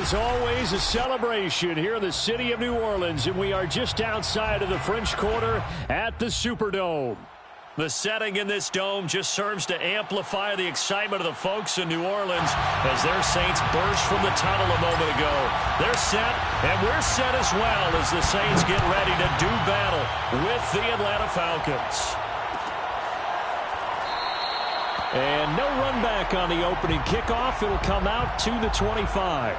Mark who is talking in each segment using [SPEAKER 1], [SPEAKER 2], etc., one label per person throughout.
[SPEAKER 1] is always a celebration here in the city of New Orleans, and we are just outside of the French Quarter at the Superdome. The setting in this dome just serves to amplify the excitement of the folks in New Orleans as their Saints burst from the tunnel a moment ago. They're set, and we're set as well as the Saints get ready to do battle with the Atlanta Falcons. And no run back on the opening kickoff. It'll come out to the 25.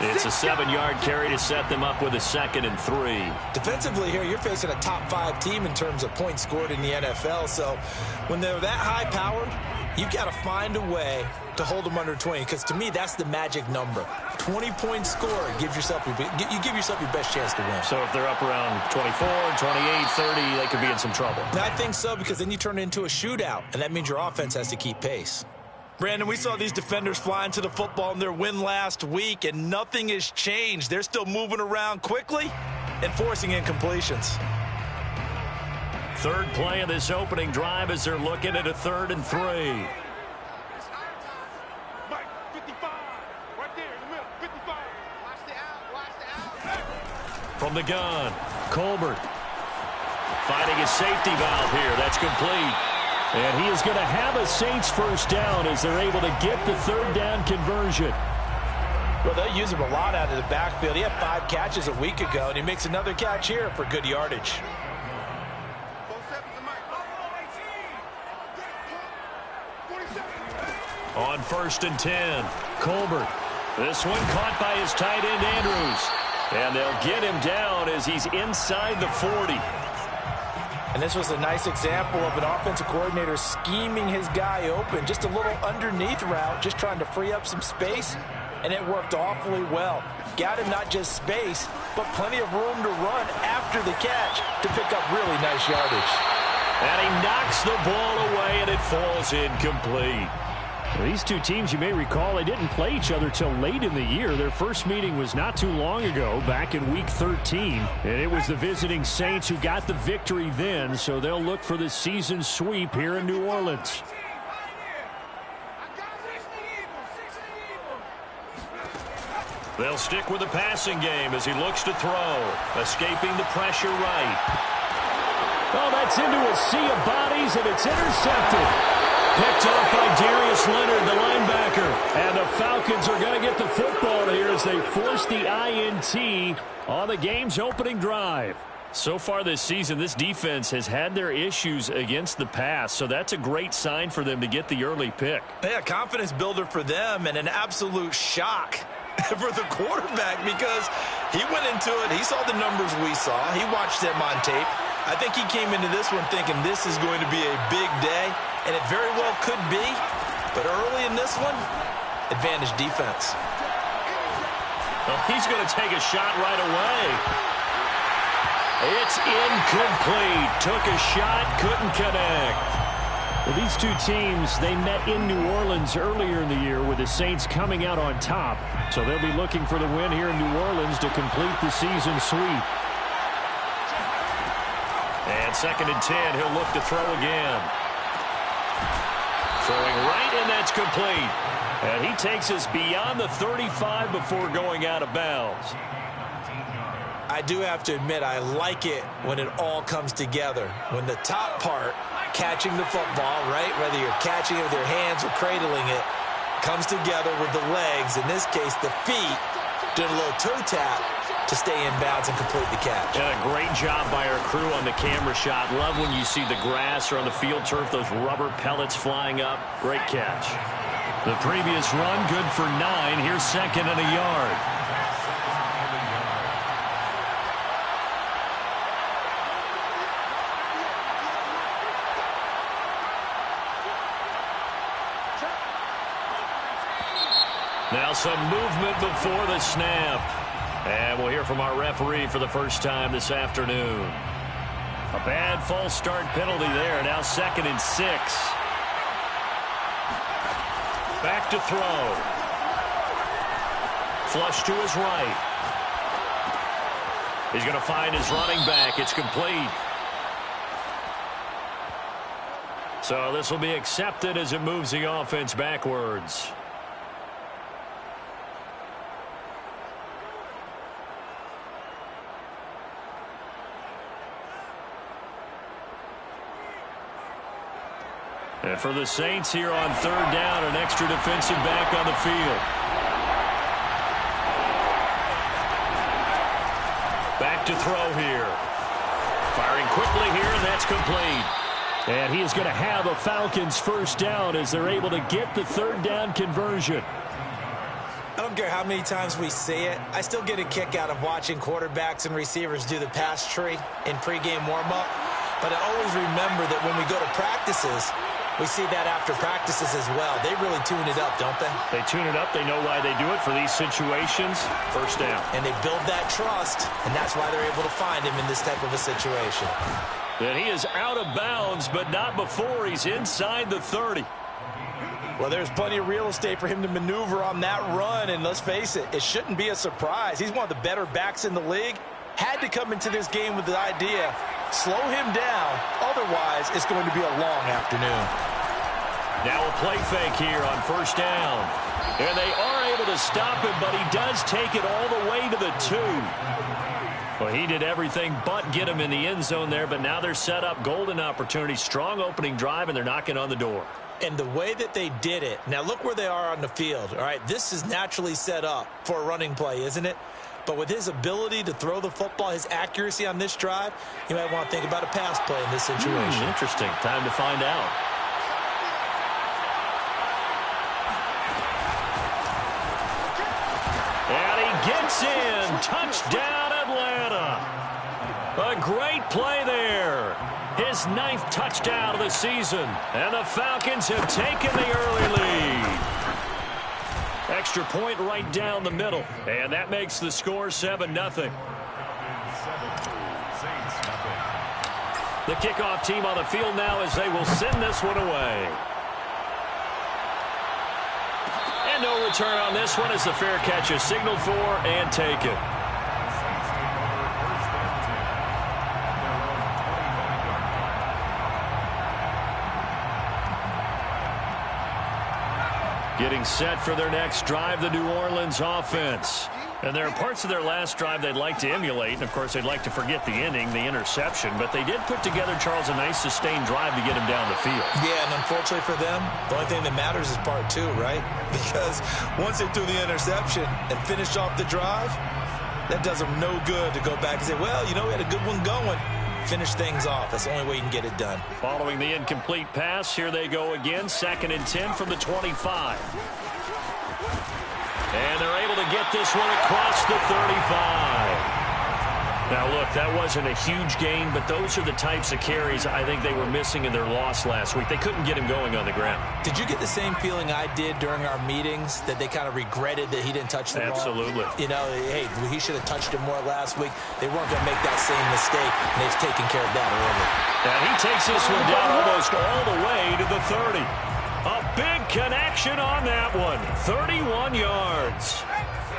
[SPEAKER 1] It's a 7-yard carry to set them up with a 2nd and 3.
[SPEAKER 2] Defensively here, you're facing a top 5 team in terms of points scored in the NFL. So when they're that high powered, you've got to find a way to hold them under 20. Because to me, that's the magic number. 20 points scored gives yourself you give yourself your best chance to win.
[SPEAKER 1] So if they're up around 24, 28, 30, they could be in some trouble.
[SPEAKER 2] I think so, because then you turn it into a shootout, and that means your offense has to keep pace. Brandon, we saw these defenders flying to the football in their win last week, and nothing has changed. They're still moving around quickly and forcing incompletions.
[SPEAKER 1] Third play of this opening drive as they're looking at a 3rd and 3.
[SPEAKER 3] Mike, 55, right there in the middle, 55. Watch the out.
[SPEAKER 1] From the gun, Colbert finding a safety valve here. That's complete. And he is going to have a Saints first down as they're able to get the 3rd down conversion.
[SPEAKER 2] Well, they'll use him a lot out of the backfield. He had 5 catches a week ago, and he makes another catch here for good yardage.
[SPEAKER 1] On 1st and 10, Colbert. This one caught by his tight end, Andrews. And they'll get him down as he's inside the 40.
[SPEAKER 2] And this was a nice example of an offensive coordinator scheming his guy open. Just a little underneath route, just trying to free up some space, and it worked awfully well. Got him not just space, but plenty of room to run after the catch to pick up really nice yardage.
[SPEAKER 1] And he knocks the ball away, and it falls incomplete. Well, these two teams, you may recall, they didn't play each other till late in the year. Their first meeting was not too long ago, back in Week 13. And it was the visiting Saints who got the victory then, so they'll look for the season sweep here in New Orleans. They'll stick with the passing game as he looks to throw, escaping the pressure right. Oh, that's into a sea of bodies, and it's intercepted. Picked off by Darius Leonard, the linebacker. And the Falcons are going to get the football here as they force the INT on the game's opening drive. So far this season, this defense has had their issues against the pass, so that's a great sign for them to get the early pick.
[SPEAKER 2] Yeah, confidence builder for them, and an absolute shock for the quarterback because he went into it. He saw the numbers we saw. He watched them on tape. I think he came into this one thinking this is going to be a big day, and it very well could be. But early in this one, advantage defense.
[SPEAKER 1] Well, he's going to take a shot right away. It's incomplete. Took a shot, couldn't connect. Well, these two teams, they met in New Orleans earlier in the year with the Saints coming out on top. So they'll be looking for the win here in New Orleans to complete the season sweep. And 2nd and 10, he'll look to throw again. Throwing right, and that's complete. And he takes us beyond the 35 before going out of bounds.
[SPEAKER 2] I do have to admit, I like it when it all comes together. When the top part, catching the football, right, whether you're catching it with your hands or cradling it, comes together with the legs, in this case the feet, doing a little toe tap to stay in bounds and complete the catch.
[SPEAKER 1] And a great job by our crew on the camera shot. Love when you see the grass or on the field turf, those rubber pellets flying up. Great catch. The previous run, good for 9. Here's 2nd and a yard. Now some movement before the snap. And we'll hear from our referee for the first time this afternoon. A bad false start penalty there. Now 2nd and 6. Back to throw. flush to his right. He's going to find his running back. It's complete. So this will be accepted as it moves the offense backwards. And for the Saints here on third down, an extra defensive back on the field. Back to throw here. Firing quickly here, and that's complete. And he is going to have a Falcons first down as they're able to get the third down conversion.
[SPEAKER 4] I don't care how many times we see it. I still get a kick out of watching quarterbacks and receivers do the pass tree in pregame warm-up. But I always remember that when we go to practices, we see that after practices as well. They really tune it up, don't they?
[SPEAKER 1] They tune it up. They know why they do it for these situations. First down.
[SPEAKER 4] And they build that trust, and that's why they're able to find him in this type of a situation.
[SPEAKER 1] And he is out of bounds, but not before he's inside the 30.
[SPEAKER 4] Well, there's plenty of real estate for him to maneuver on that run, and let's face it, it shouldn't be a surprise. He's one of the better backs in the league. Had to come into this game with the idea, slow him down, otherwise it's going to be a long afternoon.
[SPEAKER 1] Now a play fake here on first down. And they are able to stop him, but he does take it all the way to the 2. Well, he did everything but get him in the end zone there, but now they're set up. Golden opportunity, strong opening drive, and they're knocking on the door.
[SPEAKER 4] And the way that they did it, now look where they are on the field. All right, this is naturally set up for a running play, isn't it? But with his ability to throw the football, his accuracy on this drive, you might want to think about a pass play in this situation.
[SPEAKER 1] Interesting. Time to find out. And he gets in. Touchdown, Atlanta. A great play there. His 9th touchdown of the season. And the Falcons have taken the early lead. Extra point right down the middle. And that makes the score 7-0. The kickoff team on the field now as they will send this one away. And no return on this one as the fair catch is signaled for and taken. Getting set for their next drive, the New Orleans offense. And there are parts of their last drive they'd like to emulate. And, of course, they'd like to forget the inning, the interception. But they did put together, Charles, a nice sustained drive to get him down the field.
[SPEAKER 4] Yeah, and unfortunately for them, the only thing that matters is part 2, right? Because once they threw the interception and finished off the drive, that does them no good to go back and say, well, you know, we had a good one going. Finish things off. That's the only way you can get it done.
[SPEAKER 1] Following the incomplete pass, here they go again. 2nd and 10 from the 25. And they're able to get this one across the 35. Now, look, that wasn't a huge gain, but those are the types of carries I think they were missing in their loss last week. They couldn't get him going on the ground.
[SPEAKER 4] Did you get the same feeling I did during our meetings, that they kind of regretted that he didn't touch the ball?
[SPEAKER 1] Absolutely.
[SPEAKER 4] You know, hey, he should have touched it more last week. They weren't going to make that same mistake, and they've taken care of that early.
[SPEAKER 1] And he takes this one down almost all the way to the 30. A big connection on that one. 31 yards.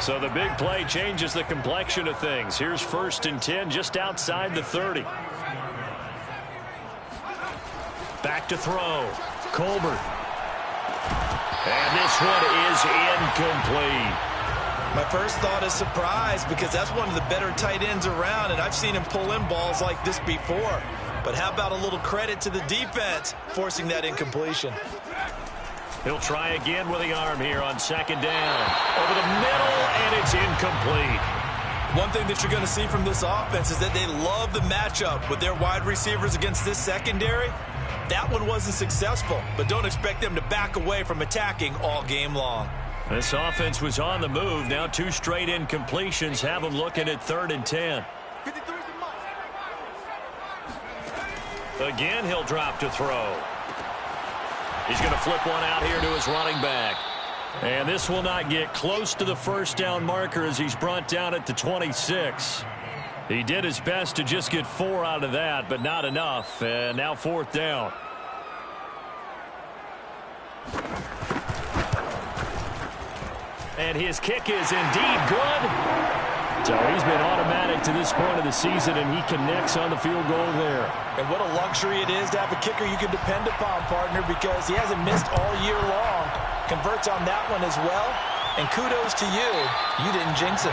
[SPEAKER 1] So the big play changes the complexion of things. Here's 1st and 10 just outside the 30. Back to throw. Colbert. And this one is incomplete.
[SPEAKER 2] My first thought is surprise, because that's one of the better tight ends around, and I've seen him pull in balls like this before. But how about a little credit to the defense forcing that incompletion?
[SPEAKER 1] He'll try again with the arm here on 2nd down. Over the middle, and it's incomplete.
[SPEAKER 2] One thing that you're going to see from this offense is that they love the matchup with their wide receivers against this secondary. That one wasn't successful, but don't expect them to back away from attacking all game long.
[SPEAKER 1] This offense was on the move. Now 2 straight incompletions have them looking at 3rd and 10. Again, he'll drop to throw. He's going to flip one out here to his running back. And this will not get close to the first down marker as he's brought down at the 26. He did his best to just get 4 out of that, but not enough. And now 4th down. And his kick is indeed good. So he's been automatic to this point of the season, and he connects on the field goal there.
[SPEAKER 4] And what a luxury it is to have a kicker you can depend upon, partner, because he hasn't missed all year long. Converts on that one as well. And kudos to you. You didn't jinx him.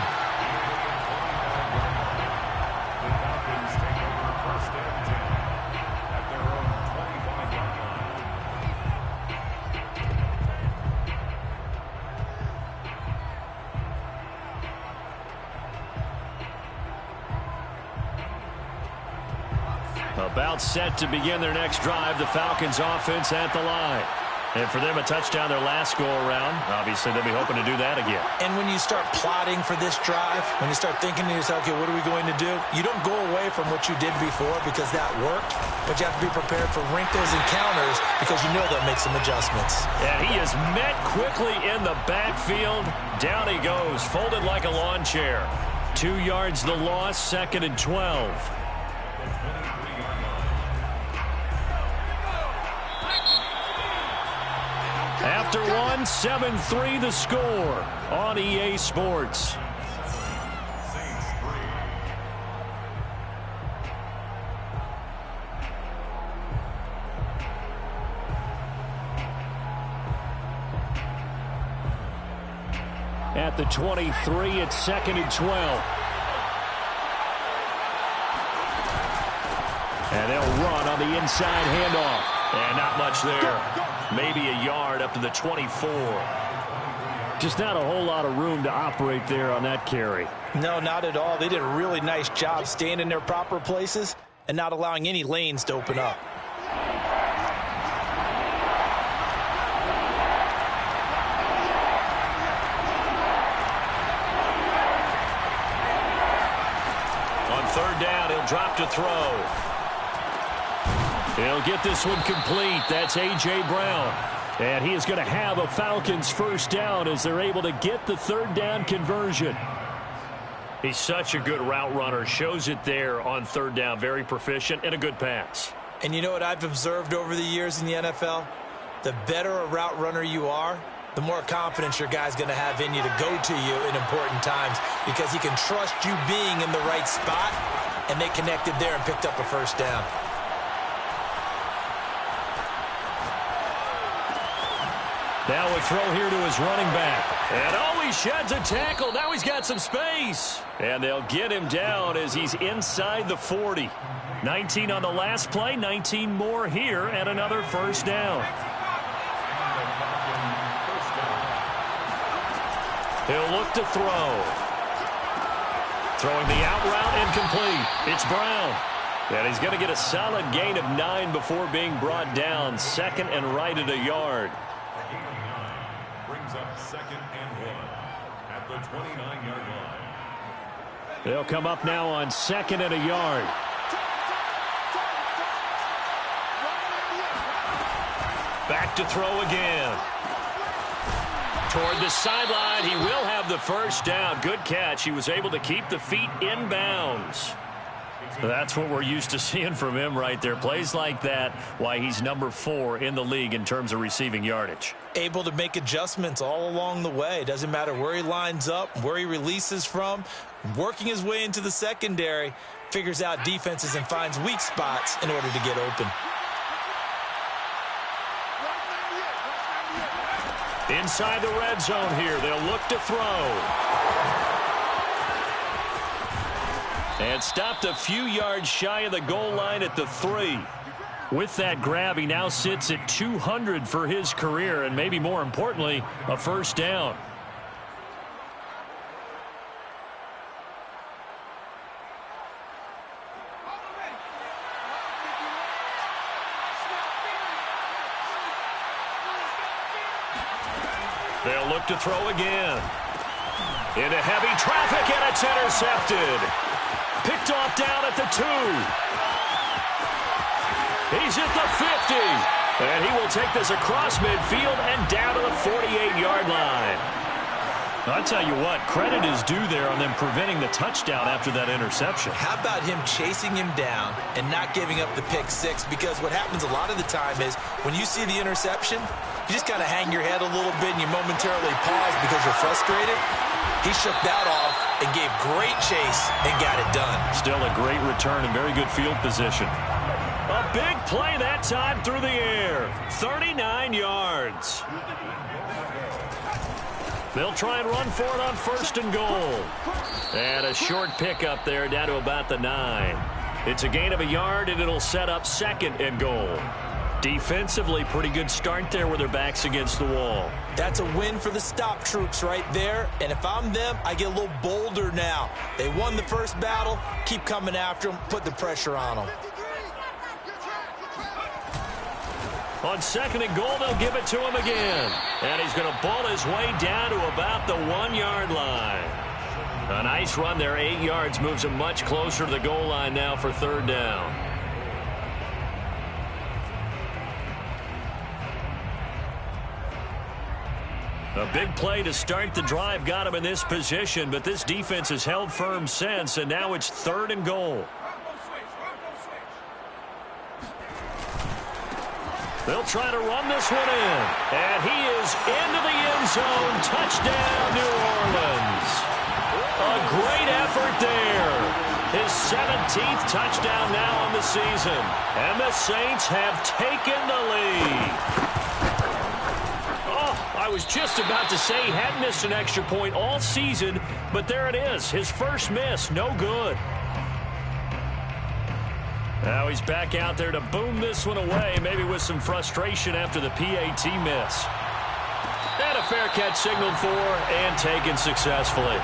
[SPEAKER 1] About set to begin their next drive, the Falcons offense at the line. And for them, a touchdown their last go-around. Obviously, they'll be hoping to do that again.
[SPEAKER 4] And when you start plotting for this drive, when you start thinking to yourself, okay, what are we going to do? You don't go away from what you did before because that worked, but you have to be prepared for wrinkles and counters because you know they'll make some adjustments.
[SPEAKER 1] And he is met quickly in the backfield. Down he goes, folded like a lawn chair. 2 yards the loss, 2nd and 12. After one, 7-3 the score on EA Sports. At the 23, it's 2nd and 12. And they'll run on the inside handoff. And not much there. Maybe a yard up to the 24. Just not a whole lot of room to operate there on that carry.
[SPEAKER 4] No, not at all. They did a really nice job staying in their proper places and not allowing any lanes to open up.
[SPEAKER 1] On 3rd down, he'll drop to throw. He'll get this one complete. That's A.J. Brown. And he is going to have a Falcons first down as they're able to get the 3rd down conversion. He's such a good route runner. Shows it there on 3rd down. Very proficient and a good pass.
[SPEAKER 4] And you know what I've observed over the years in the NFL? The better a route runner you are, the more confidence your guy's going to have in you to go to you in important times because he can trust you being in the right spot, and they connected there and picked up a first down.
[SPEAKER 1] Now a throw here to his running back. And oh, he sheds a tackle. Now he's got some space. And they'll get him down as he's inside the 40. 19 on the last play, 19 more here, and another first down. He'll look to throw. Throwing the out route incomplete. It's Brown. And he's going to get a solid gain of 9 before being brought down. 2nd and right at a yard.
[SPEAKER 5] Brings up 2nd and 1 at the 29-yard line.
[SPEAKER 1] They'll come up now on 2nd and a yard. Back to throw again. Toward the sideline, he will have the first down. Good catch. He was able to keep the feet in bounds. That's what we're used to seeing from him right there. Plays like that, why he's number 4 in the league in terms of receiving yardage.
[SPEAKER 4] Able to make adjustments all along the way. Doesn't matter where he lines up, where he releases from. Working his way into the secondary, figures out defenses and finds weak spots in order to get open.
[SPEAKER 1] Inside the red zone here, they'll look to throw. And stopped a few yards shy of the goal line at the 3. With that grab, he now sits at 200 for his career, and maybe more importantly, a first down. They'll look to throw again. Into heavy traffic, and it's intercepted. Picked off down at the 2. He's at the 50. And he will take this across midfield and down to the 48-yard line. I'll tell you what, credit is due there on them preventing the touchdown after that interception.
[SPEAKER 4] How about him chasing him down and not giving up the pick six? Because what happens a lot of the time is when you see the interception, you just kind of hang your head a little bit and you momentarily pause because you're frustrated. He shook that off and gave great chase and got it done. Still a great return and very good field position.
[SPEAKER 1] A big play that time through the air. 39 yards. They'll try and run for it on 1st and goal. And a short pickup there down to about the 9. It's a gain of a yard, and it'll set up 2nd and goal. Defensively, pretty good start there with their backs against the wall.
[SPEAKER 4] That's a win for the stop troops right there. And if I'm them, I get a little bolder now. They won the first battle. Keep coming after them. Put the pressure on them.
[SPEAKER 1] On 2nd and goal, they'll give it to him again. And he's going to ball his way down to about the 1-yard line. A nice run there, 8 yards, moves him much closer to the goal line now for 3rd down. A big play to start the drive got him in this position, but this defense has held firm since, and now it's 3rd and goal. They'll try to run this one in. And he is into the end zone. Touchdown, New Orleans. A great effort there. His 17th touchdown now on the season. And the Saints have taken the lead. Oh, I was just about to say he hadn't missed an extra point all season, but there it is. His first miss, no good. Now he's back out there to boom this one away, maybe with some frustration after the PAT miss. And a fair catch signaled for and taken successfully.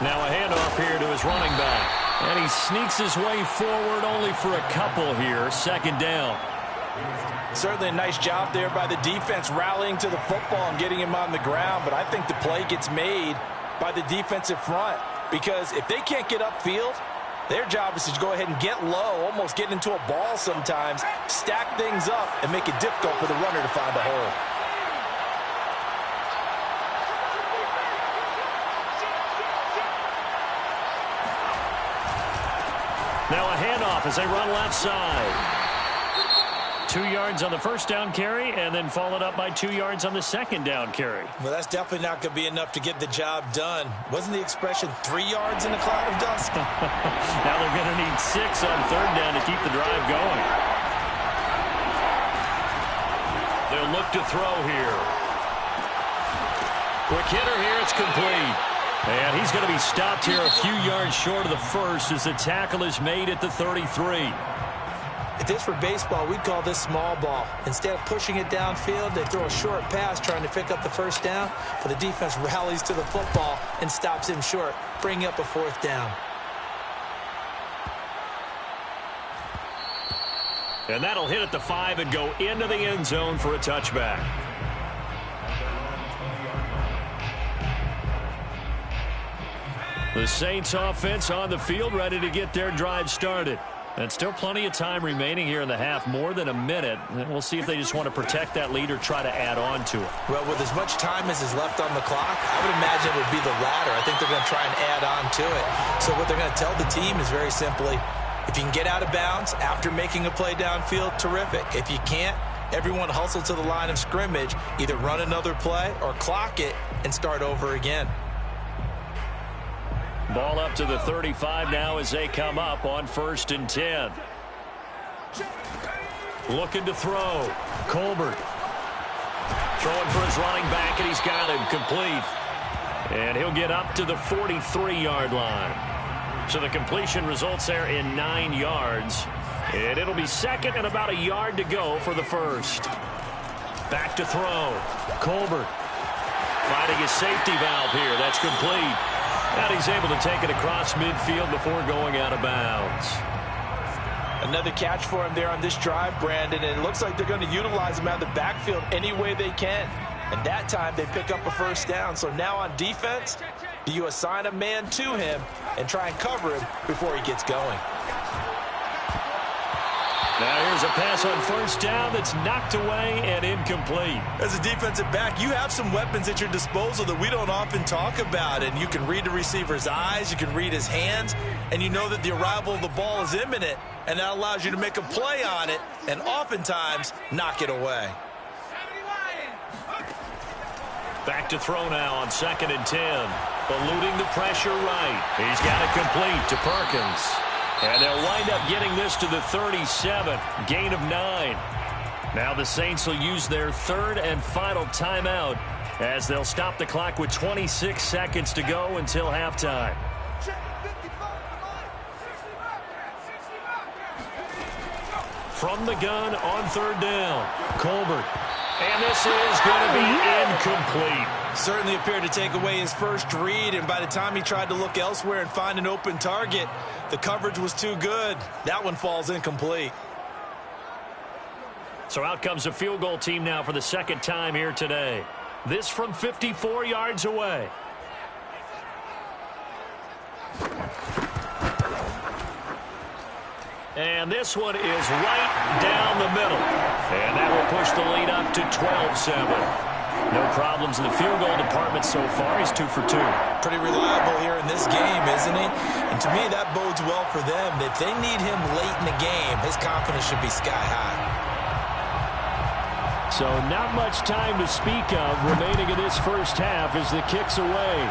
[SPEAKER 1] Now a handoff here to his running back. And he sneaks his way forward only for a couple here. 2nd down.
[SPEAKER 4] Certainly a nice job there by the defense rallying to the football and getting him on the ground. But I think the play gets made by the defensive front. Because if they can't get upfield, their job is to go ahead and get low, almost get into a ball sometimes, stack things up, and make it difficult for the runner to find a hole.
[SPEAKER 1] Now a handoff as they run left side. 2 yards on the 1st down carry, and then followed up by 2 yards on the 2nd down carry.
[SPEAKER 4] Well, that's definitely not going to be enough to get the job done. Wasn't the expression 3 yards in a cloud of dust?
[SPEAKER 1] Now they're going to need 6 on 3rd down to keep the drive going. They'll look to throw here. Quick hitter here, it's complete. And he's going to be stopped here a few yards short of the first as the tackle is made at the 33.
[SPEAKER 4] If this were baseball, we'd call this small ball. Instead of pushing it downfield, they throw a short pass trying to pick up the 1st down, but the defense rallies to the football and stops him short, bringing up a 4th down.
[SPEAKER 1] And that'll hit at the 5 and go into the end zone for a touchback. The Saints offense on the field ready to get their drive started. And still plenty of time remaining here in the half, more than a minute. And we'll see if they just want to protect that lead or try to add on to it.
[SPEAKER 4] Well, with as much time as is left on the clock, I would imagine it would be the latter. I think they're going to try and add on to it. So what they're going to tell the team is very simply, if you can get out of bounds after making a play downfield, terrific. If you can't, everyone hustle to the line of scrimmage, either run another play or clock it and start over again.
[SPEAKER 1] Ball up to the 35 now as they come up on 1st and 10. Looking to throw. Colbert. Throwing for his running back, and he's got him complete. And he'll get up to the 43-yard line. So the completion results there in 9 yards. And it'll be 2nd and about a yard to go for the 1st. Back to throw. Colbert. Finding his safety valve here. That's complete. And he's able to take it across midfield before going out of bounds.
[SPEAKER 4] Another catch for him there on this drive, Brandon, and it looks like they're going to utilize him out of the backfield any way they can. And that time they pick up a first down. So now on defense, do you assign a man to him and try and cover him before he gets going?
[SPEAKER 1] Now here's a pass on first down that's knocked away and incomplete.
[SPEAKER 2] As a defensive back, you have some weapons at your disposal that we don't often talk about. And you can read the receiver's eyes, you can read his hands, and you know that the arrival of the ball is imminent. And that allows you to make a play on it and oftentimes knock it away.
[SPEAKER 1] Back to throw now on 2nd and 10. Eluding the pressure right. He's got it complete to Perkins. And they'll wind up getting this to the 37. Gain of 9. Now the Saints will use their 3rd and final timeout as they'll stop the clock with 26 seconds to go until halftime. From the gun on 3rd down, Colbert. And this is going to be incomplete.
[SPEAKER 2] Certainly appeared to take away his first read, and by the time he tried to look elsewhere and find an open target, the coverage was too good. That one falls incomplete.
[SPEAKER 1] So out comes a field goal team now for the 2nd time here today. This from 54 yards away. And this one is right down the middle. And that will push the lead up to 12-7. No problems in the field goal department so far. He's 2 for 2.
[SPEAKER 2] Pretty reliable here in this game, isn't he? And to me, that bodes well for them. If they need him late in the game, his confidence should be sky high.
[SPEAKER 1] So not much time to speak of remaining in this first half as the kick's away.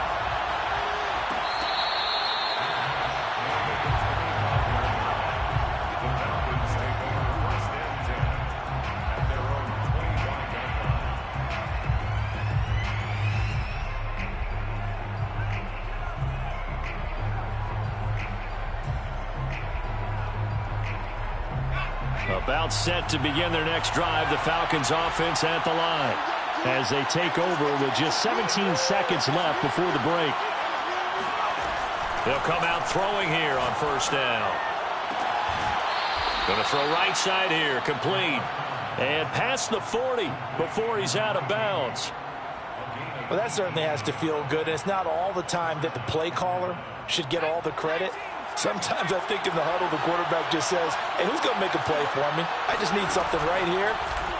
[SPEAKER 1] About set to begin their next drive, the Falcons offense at the line as they take over with just 17 seconds left before the break. They'll come out throwing here on 1st down. Going to throw right side here, complete. And past the 40 before he's out of bounds.
[SPEAKER 4] Well, that certainly has to feel good. It's not all the time that the play caller should get all the credit. Sometimes I think in the huddle, the quarterback just says, hey, who's going to make a play for me? I just need something right here.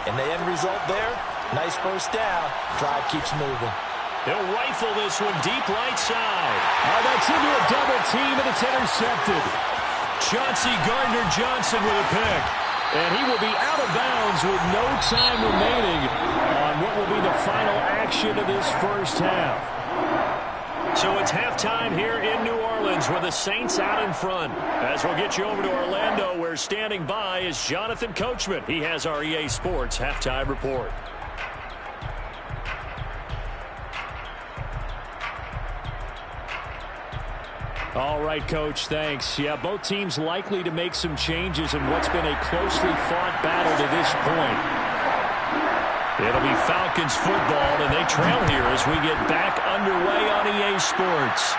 [SPEAKER 4] And the end result there, nice first down. Drive keeps moving.
[SPEAKER 1] They'll rifle this one deep right side. Oh, that's into a double team, and it's intercepted. Chauncey Gardner-Johnson with a pick. And he will be out of bounds with no time remaining on what will be the final action of this first half. So it's halftime here in New Orleans with the Saints out in front. As we'll get you over to Orlando, where standing by is Jonathan Coachman. He has our EA Sports halftime report. All right, Coach, thanks. Yeah, both teams likely to make some changes in what's been a closely fought battle to this point. It'll be Falcons football, and they trail here as we get back underway on EA Sports.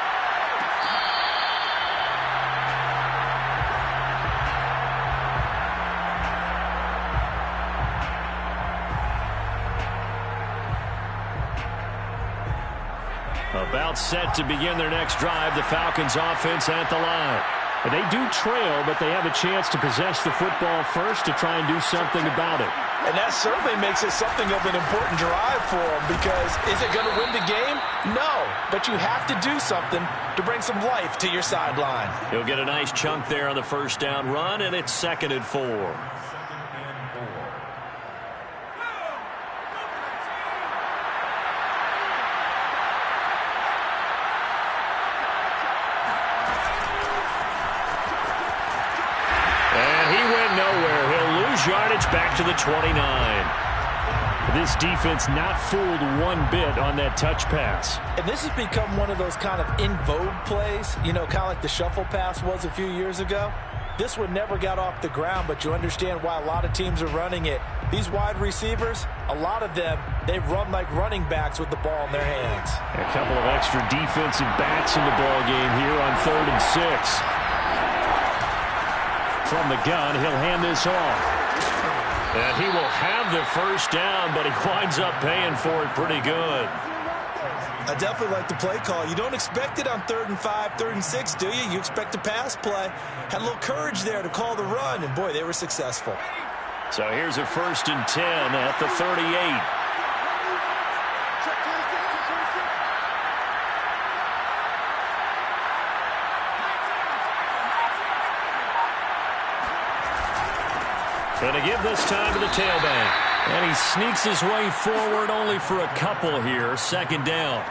[SPEAKER 1] About set to begin their next drive, the Falcons offense at the line. And they do trail, but they have a chance to possess the football first to try and do something about it.
[SPEAKER 4] And that certainly makes it something of an important drive for them, because is it going to win the game? No, but you have to do something to bring some life to your sideline.
[SPEAKER 1] He'll get a nice chunk there on the first down run, and it's 2nd and 4. Yardage back to the 29. This defense not fooled one bit on that touch pass.
[SPEAKER 4] And this has become one of those kind of in vogue plays, you know, kind of like the shuffle pass was a few years ago. This one never got off the ground, but you understand why a lot of teams are running it. These wide receivers, a lot of them, they run like running backs with the ball in their hands.
[SPEAKER 1] A couple of extra defensive backs in the ball game here on 3rd and 6. From the gun, he'll hand this off. And he will have the first down, but he winds up paying for it pretty good.
[SPEAKER 4] I definitely like the play call. You don't expect it on 3rd and 5, 3rd and 6, do you? You expect a pass play. Had a little courage there to call the run, and boy, they were successful.
[SPEAKER 1] So here's a 1st and 10 at the 38. Going to give this time to the tailback. And he sneaks his way forward only for a couple here. 2nd down.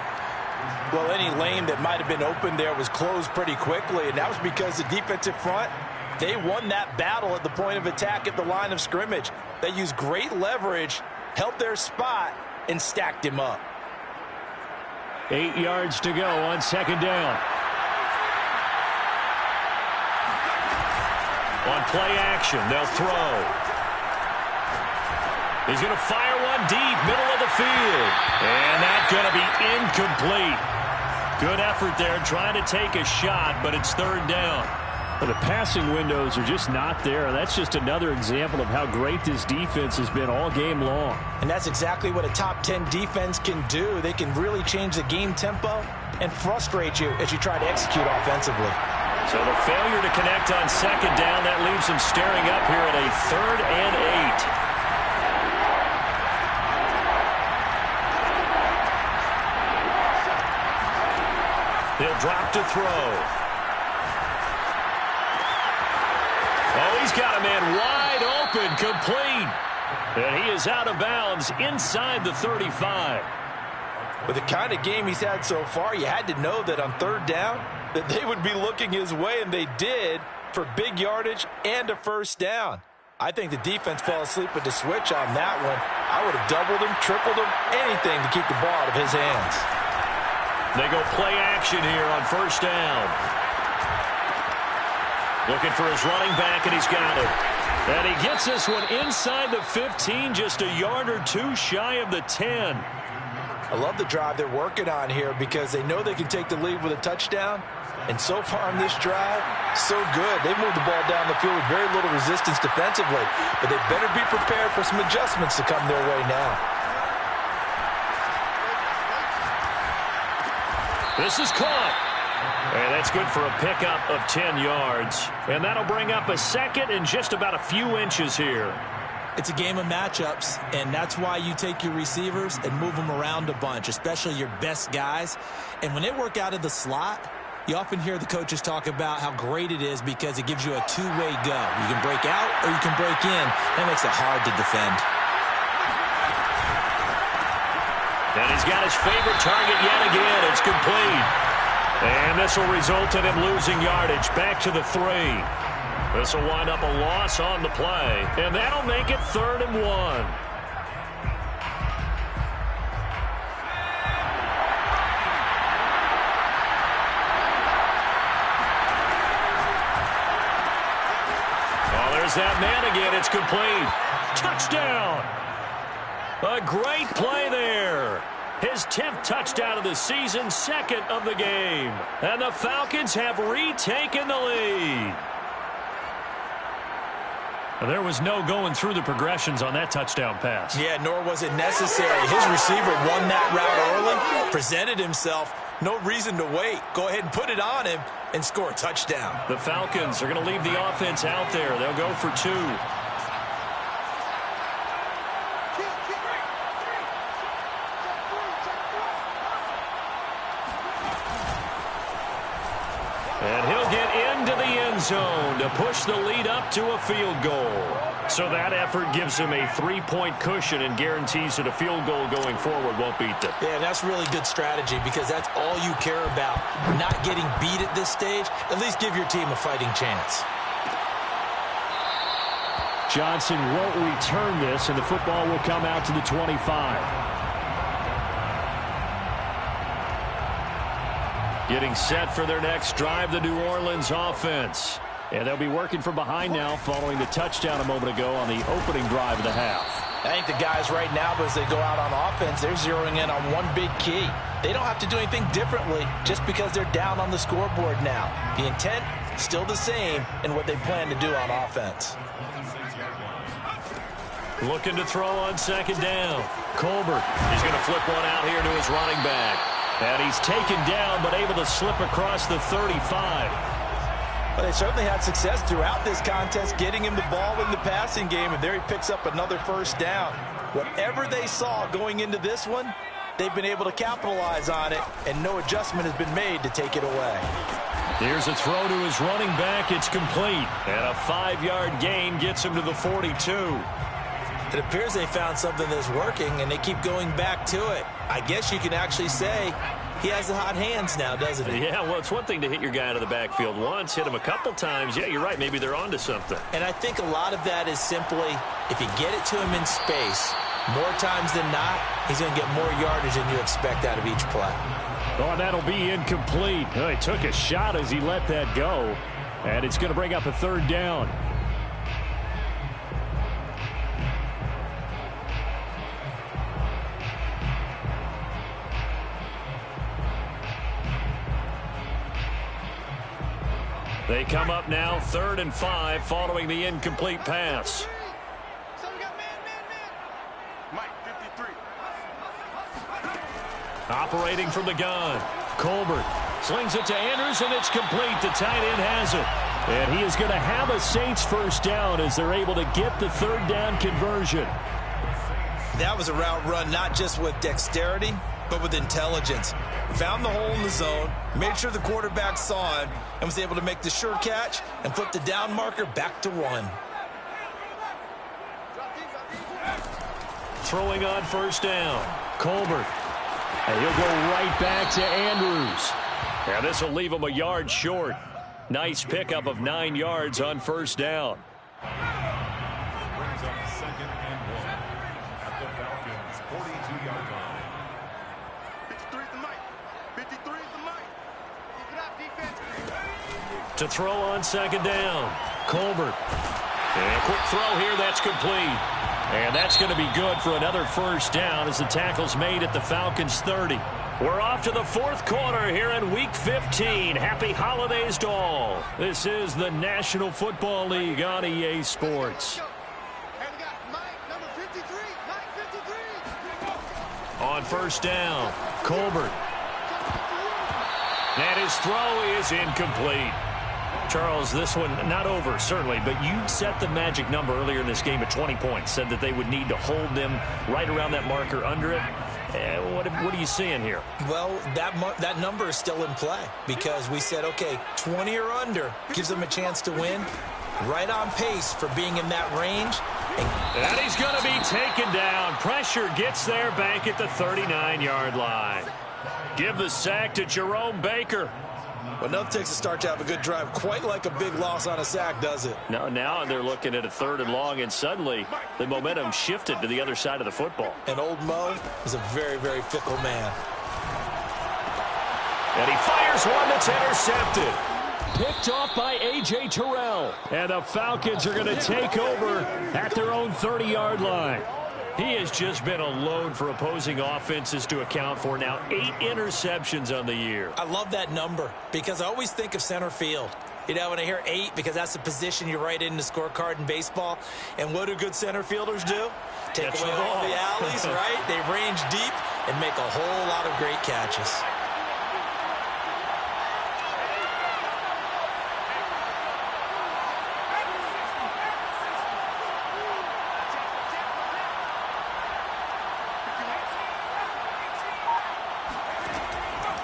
[SPEAKER 4] Well, any lane that might have been open there was closed pretty quickly, and that was because the defensive front, they won that battle at the point of attack at the line of scrimmage. They used great leverage, held their spot, and stacked him up.
[SPEAKER 1] 8 yards to go on 2nd down. On play action, they'll throw. He's going to fire one deep, middle of the field. And that's going to be incomplete. Good effort there, trying to take a shot, but it's 3rd down. But the passing windows are just not there. That's just another example of how great this defense has been all game long.
[SPEAKER 4] And that's exactly what a top 10 defense can do. They can really change the game tempo and frustrate you as you try to execute offensively.
[SPEAKER 1] So the failure to connect on 2nd down, that leaves them staring up here at a 3rd and 8. He'll drop to throw. Oh, he's got a man wide open, complete. And he is out of bounds inside the 35.
[SPEAKER 4] With the kind of game he's had so far, you had to know that on 3rd down that they would be looking his way, and they did, for big yardage and a 1st down. I think the defense fell asleep with the switch on that one. I would have doubled him, tripled him, anything to keep the ball out of his hands.
[SPEAKER 1] They go play action here on 1st down. Looking for his running back, and he's got it. And he gets this one inside the 15, just a yard or two shy of the 10.
[SPEAKER 4] I love the drive they're working on here because they know they can take the lead with a touchdown. And so far on this drive, so good. They moved the ball down the field with very little resistance defensively. But they better be prepared for some adjustments to come their way now.
[SPEAKER 1] This is caught. And that's good for a pickup of 10 yards. And that'll bring up a 2nd and just about a few inches here.
[SPEAKER 4] It's a game of matchups, and that's why you take your receivers and move them around a bunch, especially your best guys. And when they work out of the slot, you often hear the coaches talk about how great it is because it gives you a two-way go. You can break out or you can break in. That makes it hard to defend.
[SPEAKER 1] And he's got his favorite target yet again. It's complete. And this will result in him losing yardage back to the 3. This will wind up a loss on the play. And that'll make it 3rd and 1. Oh, there's that man again. It's complete. Touchdown. A great play there. His 10th touchdown of the season, 2nd of the game. And the Falcons have retaken the lead. There was no going through the progressions on that touchdown pass.
[SPEAKER 4] Yeah, nor was it necessary. His receiver won that route early, presented himself. No reason to wait. Go ahead and put it on him and score a touchdown.
[SPEAKER 1] The Falcons are going to leave the offense out there. They'll go for 2. And he'll get into the end zone to push the lead up to a field goal. So that effort gives him a 3-point cushion and guarantees that a field goal going forward won't beat them.
[SPEAKER 4] Yeah, that's really good strategy because that's all you care about. Not getting beat at this stage, at least give your team a fighting chance.
[SPEAKER 1] Johnson won't return this, and the football will come out to the 25. Getting set for their next drive, the New Orleans offense. And they'll be working from behind now following the touchdown a moment ago on the opening drive of the half.
[SPEAKER 4] I think the guys right now, as they go out on offense, they're zeroing in on one big key. They don't have to do anything differently just because they're down on the scoreboard now. The intent still the same in what they plan to do on offense.
[SPEAKER 1] Looking to throw on second down. Colbert. He's going to flip one out here to his running back. And he's taken down, but able to slip across the 35.
[SPEAKER 2] But they certainly had success throughout this contest, getting him the ball in the passing game, and there he picks up another first down. Whatever they saw going into this one, they've been able to capitalize on it, and no adjustment has been made to take it away.
[SPEAKER 1] Here's a throw to his running back. It's complete. And a 5-yard gain gets him to the 42.
[SPEAKER 4] It appears they found something that's working, and they keep going back to it. I guess you can actually say he has the hot hands now, doesn't he?
[SPEAKER 1] Yeah, well, it's one thing to hit your guy out of the backfield once, hit him a couple times. Yeah, you're right. Maybe they're onto something.
[SPEAKER 4] And I think a lot of that is simply if you get it to him in space, more times than not, he's going to get more yardage than you expect out of each play.
[SPEAKER 1] Oh, that'll be incomplete. Oh, he took a shot as he let that go, and it's going to bring up a third down. They come up now 3rd and 5 following the incomplete pass.
[SPEAKER 3] So we got man. Mike, 53.
[SPEAKER 1] Operating from the gun. Colbert slings it to Andrews, and it's complete. The tight end has it. And he is going to have a Saints first down as they're able to get the third down conversion.
[SPEAKER 2] That was a route run not just with dexterity, but with intelligence. Found the hole in the zone, made sure the quarterback saw him, and was able to make the sure catch and flip the down marker back to 1.
[SPEAKER 1] Throwing on first down. Colbert. And he'll go right back to Andrews. Now this will leave him a yard short. Nice pickup of 9 yards on first down.
[SPEAKER 5] Brings up 2nd and 1 at the Falcons' 42-yard line.
[SPEAKER 3] 53 is the Mike. 53 is the Mike. Keep it up, defense.
[SPEAKER 1] To throw on second down. Colbert. And a quick throw here. That's complete. And that's going to be good for another first down as the tackle's made at the Falcons' 30. We're off to the 4th quarter here in Week 15. Happy holidays to all. This is the National Football League on EA Sports.
[SPEAKER 3] And we got Mike, number 53. Mike, 53.
[SPEAKER 1] On first down, Colbert. And his throw is incomplete. Charles, this one not over, certainly, but you set the magic number earlier in this game at 20 points, said that they would need to hold them right around that marker under it. What are you seeing here?
[SPEAKER 4] Well, that number is still in play because we said, okay, 20 or under gives them a chance to win. Right on pace for being in that range.
[SPEAKER 1] And he's going to be taken down. Pressure gets there back at the 39-yard line. Give the sack to Jerome Baker.
[SPEAKER 2] Well, enough takes a start to have a good drive. Quite like a big loss on a sack, does it?
[SPEAKER 1] Now they're looking at a 3rd and long, and suddenly the momentum shifted to the other side of the football.
[SPEAKER 4] And old Mo is a very, very fickle man.
[SPEAKER 1] And he fires one that's intercepted. Picked off by A.J. Terrell. And the Falcons are going to take over at their own 30-yard line. He has just been a load for opposing offenses to account for. Now 8 interceptions on the year.
[SPEAKER 4] I love that number because I always think of center field. You know, when I hear 8, because that's the position you write in the scorecard in baseball. And what do good center fielders do? Take
[SPEAKER 1] Catch
[SPEAKER 4] away
[SPEAKER 1] the
[SPEAKER 4] all
[SPEAKER 1] ball.
[SPEAKER 4] the alleys, right? They range deep and make a whole lot of great catches.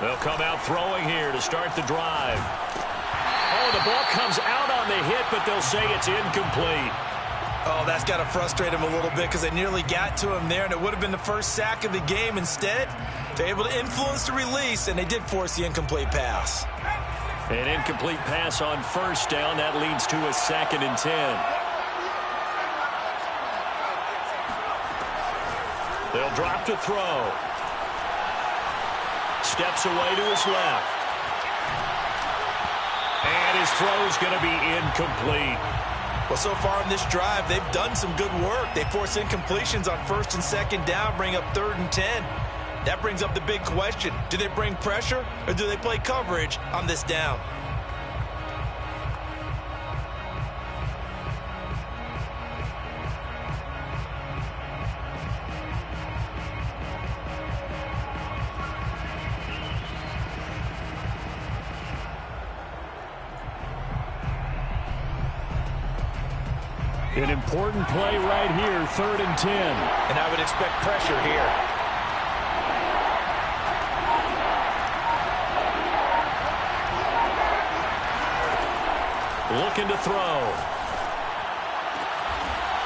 [SPEAKER 1] They'll come out throwing here to start the drive. Oh, the ball comes out on the hit, but they'll say it's incomplete.
[SPEAKER 2] Oh, that's got to frustrate him a little bit because they nearly got to him there, and it would have been the first sack of the game. Instead, they're able to influence the release, and they did force the incomplete pass.
[SPEAKER 1] An incomplete pass on first down. That leads to a 2nd and 10. They'll drop to throw. Steps away to his left. And his throw is going to be incomplete.
[SPEAKER 2] Well, so far in this drive, they've done some good work. They force incompletions on 1st and 2nd down, bring up 3rd and 10. That brings up the big question. Do they bring pressure or do they play coverage on this down?
[SPEAKER 1] An important play right here, 3rd and 10.
[SPEAKER 4] And I would expect pressure here.
[SPEAKER 1] Looking to throw.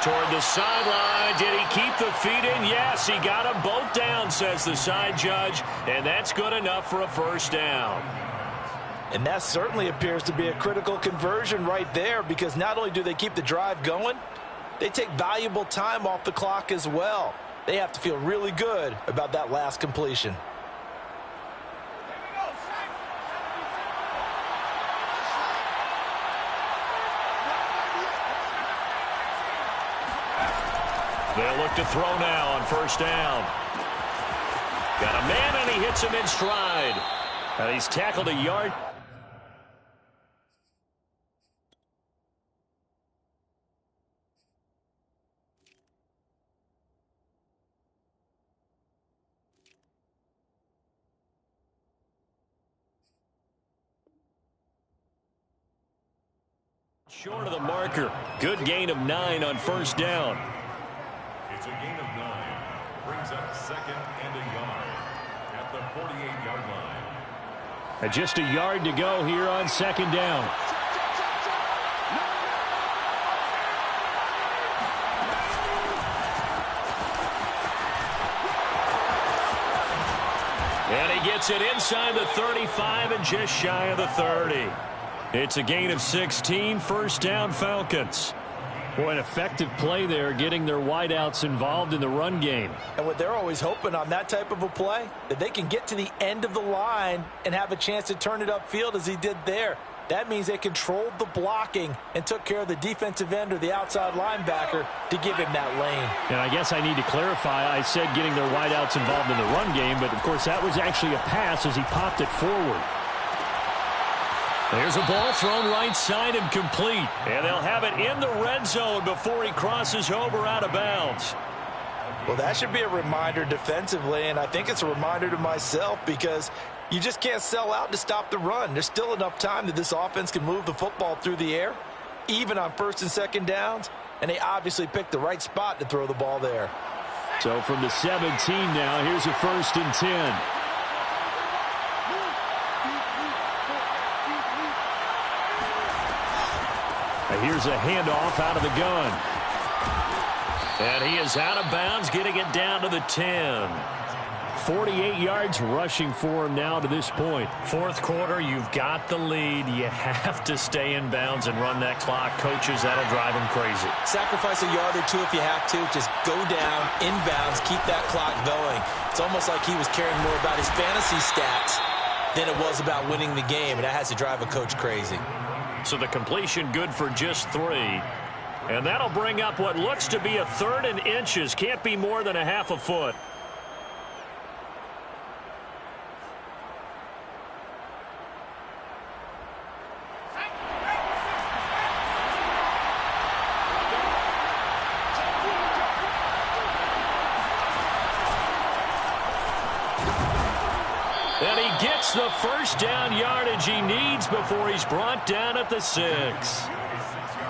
[SPEAKER 1] Toward the sideline. Did he keep the feet in? Yes, he got them both down, says the side judge. And that's good enough for a first down.
[SPEAKER 2] And that certainly appears to be a critical conversion right there, because not only do they keep the drive going, they take valuable time off the clock as well. They have to feel really good about that last completion.
[SPEAKER 1] They'll look to throw now on first down. Got a man, and he hits him in stride. And he's tackled a yard. Short of the marker. Good gain of 9 on first down.
[SPEAKER 5] It's a gain of 9. Brings up 2nd and a yard at the 48-yard line.
[SPEAKER 1] And just a yard to go here on 2nd down. And he gets it inside the 35 and just shy of the 30. It's a gain of 16, first down Falcons. Boy, an effective play there, getting their wideouts involved in the run game.
[SPEAKER 2] And what they're always hoping on that type of a play, that they can get to the end of the line and have a chance to turn it upfield as he did there. That means they controlled the blocking and took care of the defensive end or the outside linebacker to give him that lane.
[SPEAKER 1] And I guess I need to clarify, I said getting their wideouts involved in the run game, but of course that was actually a pass as he popped it forward. There's a ball thrown right side and complete. And they'll have it in the red zone before he crosses over out of bounds.
[SPEAKER 2] Well, that should be a reminder defensively, and I think it's a reminder to myself, because you just can't sell out to stop the run. There's still enough time that this offense can move the football through the air, even on 1st and 2nd downs, and they obviously picked the right spot to throw the ball there.
[SPEAKER 1] So from the 17 now, here's a 1st and 10. Here's a handoff out of the gun. And he is out of bounds, getting it down to the 10. 48 yards rushing for him now to this point. 4th quarter, you've got the lead. You have to stay in bounds and run that clock. Coaches, that'll drive them crazy.
[SPEAKER 4] Sacrifice a yard or two if you have to. Just go down, inbounds, keep that clock going. It's almost like he was caring more about his fantasy stats than it was about winning the game, and that has to drive a coach crazy.
[SPEAKER 1] So the completion good for just 3. And that'll bring up what looks to be a 3rd and inches. Can't be more than a half a foot. And he gets the first down yardage he needs before he's brought down at the 6.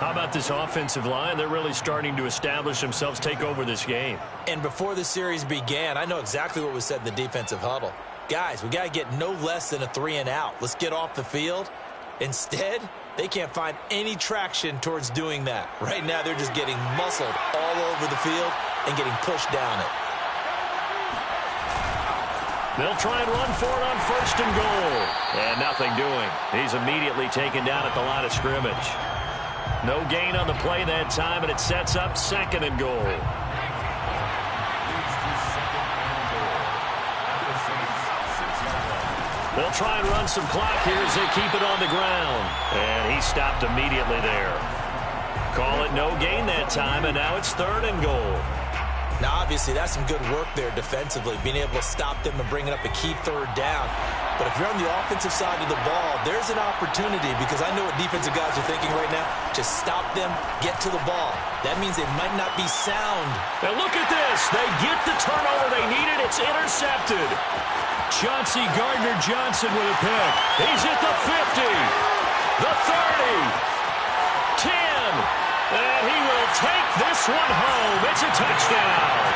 [SPEAKER 1] How about this offensive line? They're really starting to establish themselves, take over this game.
[SPEAKER 4] And before the series began, I know exactly what was said in the defensive huddle. Guys, we got to get no less than a 3 and out. Let's get off the field. Instead, they can't find any traction towards doing that. Right now, they're just getting muscled all over the field and getting pushed down it.
[SPEAKER 1] They'll try and run for it on 1st and goal. And nothing doing. He's immediately taken down at the line of scrimmage. No gain on the play that time, and it sets up 2nd and goal. They'll try and run some clock here as they keep it on the ground. And he stopped immediately there. Call it no gain that time, and now it's 3rd and goal.
[SPEAKER 4] Now, obviously, that's some good work there defensively, being able to stop them and bringing up a key 3rd down. But if you're on the offensive side of the ball, there's an opportunity, because I know what defensive guys are thinking right now. Just stop them, get to the ball. That means they might not be sound.
[SPEAKER 1] And look at this. They get the turnover they needed. It's intercepted. Chauncey Gardner-Johnson with a pick. He's at the 50, the 30, 10, And he will take this one home. It's a touchdown.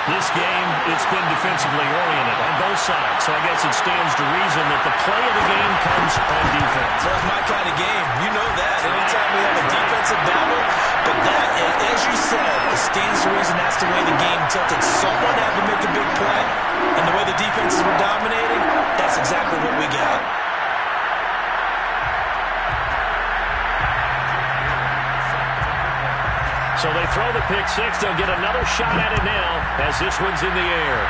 [SPEAKER 1] This game, it's been defensively oriented on both sides, so I guess it stands to reason that the play of the game comes on defense.
[SPEAKER 4] That's my kind of game. You know that. Anytime we have a defensive battle, but that, as you said, it stands to reason that's the way the game tilted. Someone had to make a big play, and the way the defenses were dominating, that's exactly what we got.
[SPEAKER 1] So they throw the pick six. They'll get another shot at it now as this one's in the air.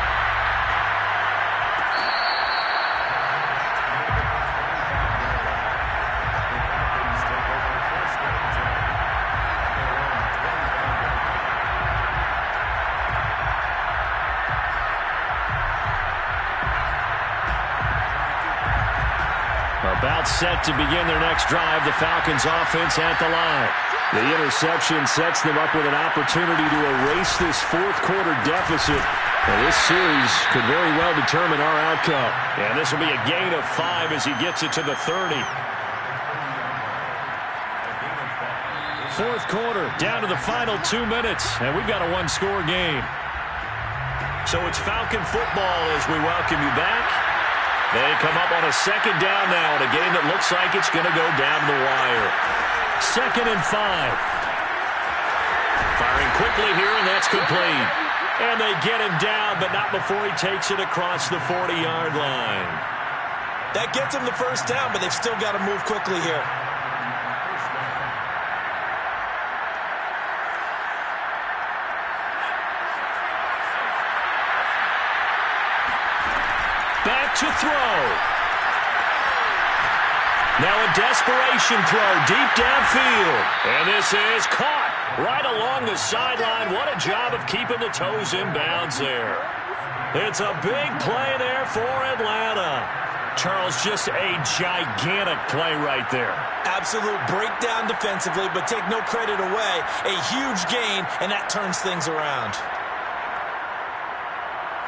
[SPEAKER 1] About set to begin their next drive. The Falcons offense at the line. The interception sets them up with an opportunity to erase this fourth quarter deficit. And this series could very well determine our outcome. And this will be a gain of 5 as he gets it to the 30. Fourth quarter, down to the final 2 minutes. And we've got a one-score game. So it's Falcon football as we welcome you back. They come up on a second down now in a game that looks like it's going to go down the wire. 2nd and 5. Firing quickly here, and that's complete. And they get him down, but not before he takes it across the 40-yard line.
[SPEAKER 4] That gets them the first down, but they've still got to move quickly here.
[SPEAKER 1] Back to throw. Now a desperation throw deep downfield. And this is caught right along the sideline. What a job of keeping the toes in bounds there. It's a big play there for Atlanta. Charles, just a gigantic play right there.
[SPEAKER 4] Absolute breakdown defensively, but take no credit away. A huge gain, and that turns things around.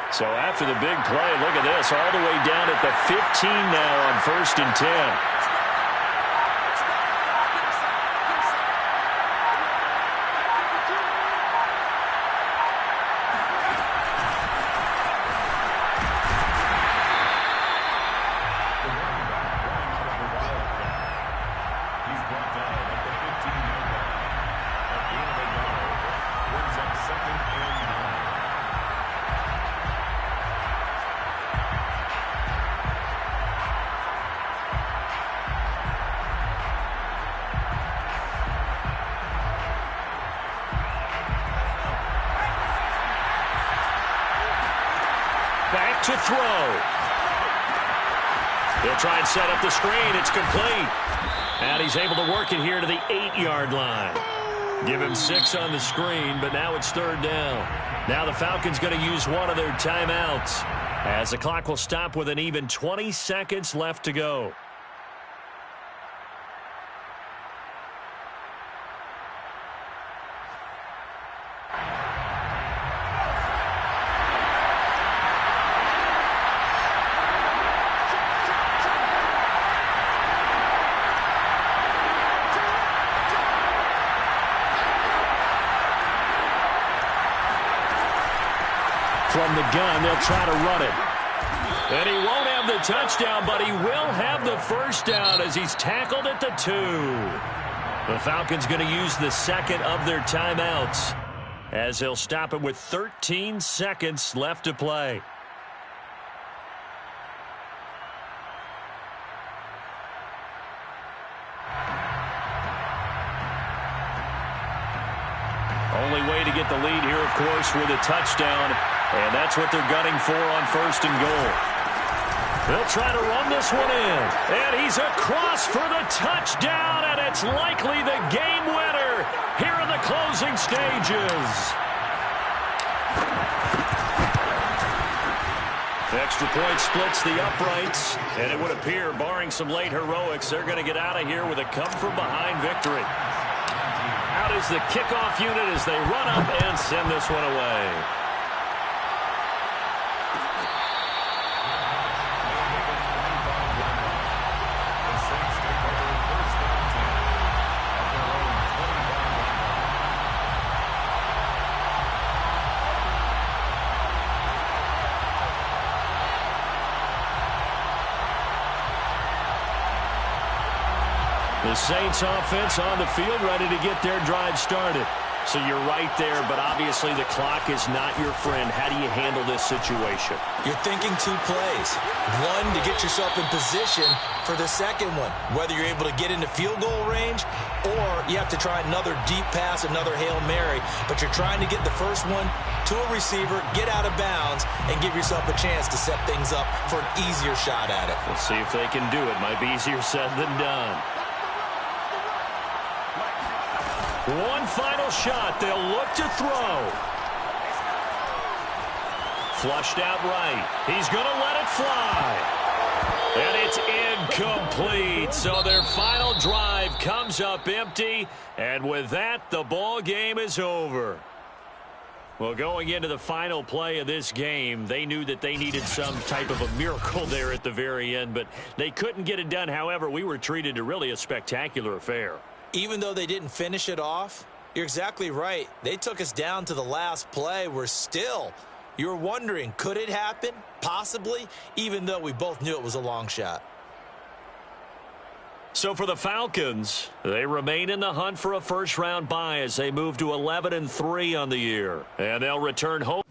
[SPEAKER 1] So after the big play, look at this, all the way down at the 15 now on 1st and 10. Back to throw. He'll try and set up the screen. It's complete. And he's able to work it here to the 8-yard line. Give him 6 on the screen, but now it's 3rd down. Now the Falcons going to use one of their timeouts as the clock will stop with an even 20 seconds left to go. From the gun, they'll try to run it. And he won't have the touchdown, but he will have the first down as he's tackled at the 2. The Falcons going to use the second of their timeouts as he'll stop it with 13 seconds left to play. Only way to get the lead here, of course, with a touchdown. And that's what they're gunning for on 1st and goal. They'll try to run this one in. And he's across for the touchdown, and it's likely the game winner here in the closing stages. Extra point splits the uprights, and it would appear, barring some late heroics, they're going to get out of here with a come-from-behind victory. Out is the kickoff unit as they run up and send this one away. The Saints offense on the field, ready to get their drive started. So you're right there, but obviously the clock is not your friend. How do you handle this situation?
[SPEAKER 4] You're thinking two plays. One, to get yourself in position for the second one, whether you're able to get into field goal range or you have to try another deep pass, another Hail Mary, but you're trying to get the first one to a receiver, get out of bounds, and give yourself a chance to set things up for an easier shot at it.
[SPEAKER 1] We'll see if they can do it. Might be easier said than done. One final shot. They'll look to throw. Flushed out right. He's going to let it fly. And it's incomplete. So their final drive comes up empty. And with that, the ball game is over. Well, going into the final play of this game, they knew that they needed some type of a miracle there at the very end, but they couldn't get it done. However, we were treated to really a spectacular affair.
[SPEAKER 4] Even though they didn't finish it off, you're exactly right. They took us down to the last play. We're still, you're wondering, could it happen? Possibly, even though we both knew it was a long shot.
[SPEAKER 1] So for the Falcons, they remain in the hunt for a first-round bye as they move to 11-3 on the year. And they'll return home.